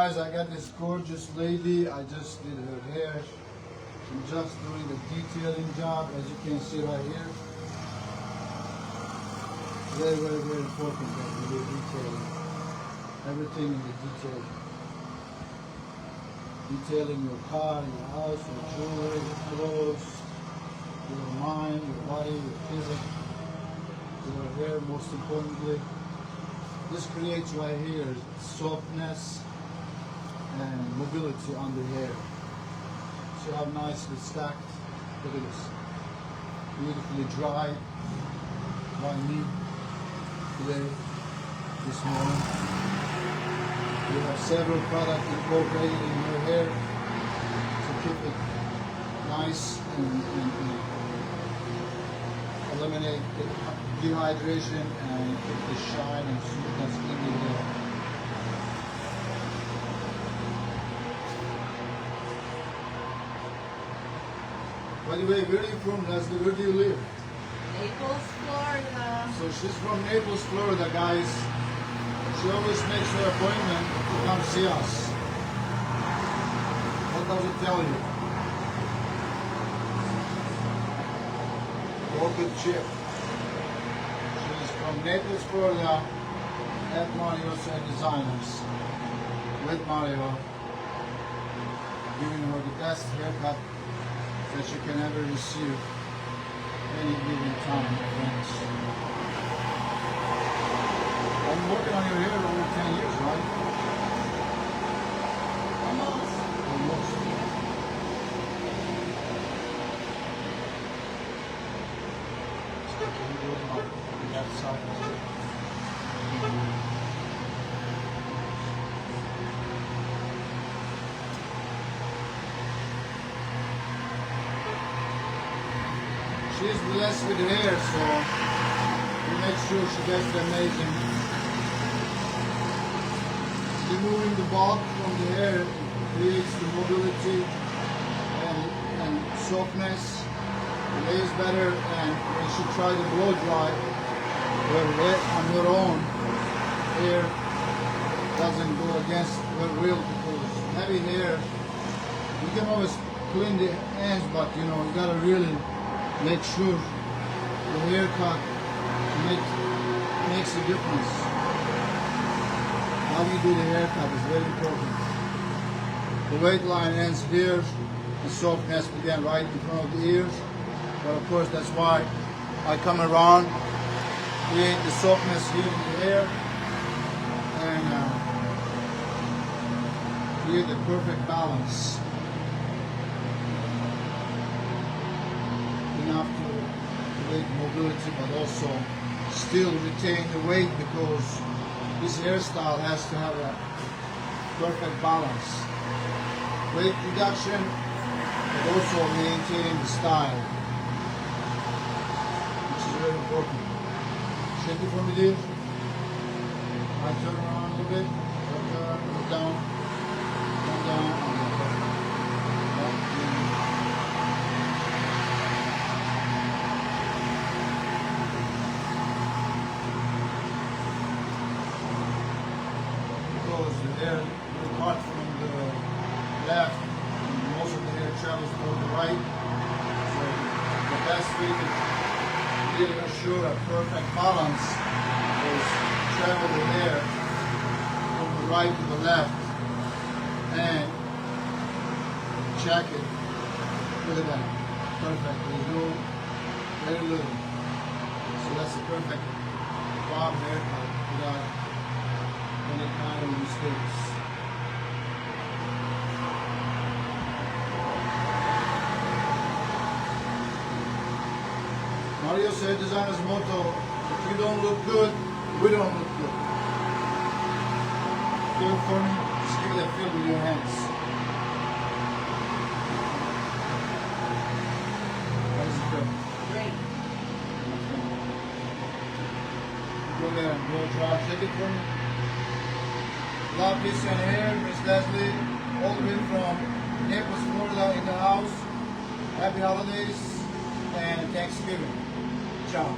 Guys, I got this gorgeous lady. I just did her hair. I'm just doing the detailing job, as you can see right here. Very, very, very important that we do detailing. Everything in the detail. Detailing your car, your house, your jewelry, your clothes, your mind, your body, your physics, your hair, most importantly. This creates right here softness and mobility on the hair. See how nicely stacked. Look at this. Beautifully dry by me today, this morning. We have several products incorporated in your hair to keep it nice and eliminate the dehydration and keep the shine and smoothness in the hair. By the way, where are you from, Leslie? Where do you live? Naples, Florida. So she's from Naples, Florida, guys. She always makes her appointment to come see us. What does it tell you? Orchid chip. She's from Naples, Florida, at Mario Said Designers. With Mario, giving her the best haircut that you can ever receive any given time, friends. I'm working on your hair over 10 years, right? Almost. Almost. Can you go on that side? She's blessed with hair, so we make sure she gets the amazing. Removing the bulk from the hair creates the mobility and softness. It lays better, and when she tries to blow dry, her hair on her own hair doesn't go against her will, because heavy hair, you can always clean the ends, but you know, you gotta really make sure the haircut makes a difference. How you do the haircut is very important. The weight line ends here, the softness began right in front of the ears. But of course, that's why I come around, create the softness here in the hair, and create the perfect balance. Enough to create mobility, but also still retain the weight, because this hairstyle has to have a perfect balance. Weight reduction, but also maintaining the style, which is very important. Shake it for me, dear. I turn around a little bit. Look down. Come down. The hair will cut from the left, and most of the hair travels toward the right. So the best way to really assure a perfect balance is travel the hair from the right to the left and check it. Look at that. Perfect. There's no very little. So that's the perfect bob haircut without any kind of mistakes. Mario Said Designer's motto: if you don't look good, we don't look good. Feel for me, just give it a feel with your hands. How does it feel? Great. Go there and blow dry. Shake it for me. Love, peace, and hair, Miss Leslie, all the way from Naples, Florida, in the house. Happy holidays and Thanksgiving. Ciao.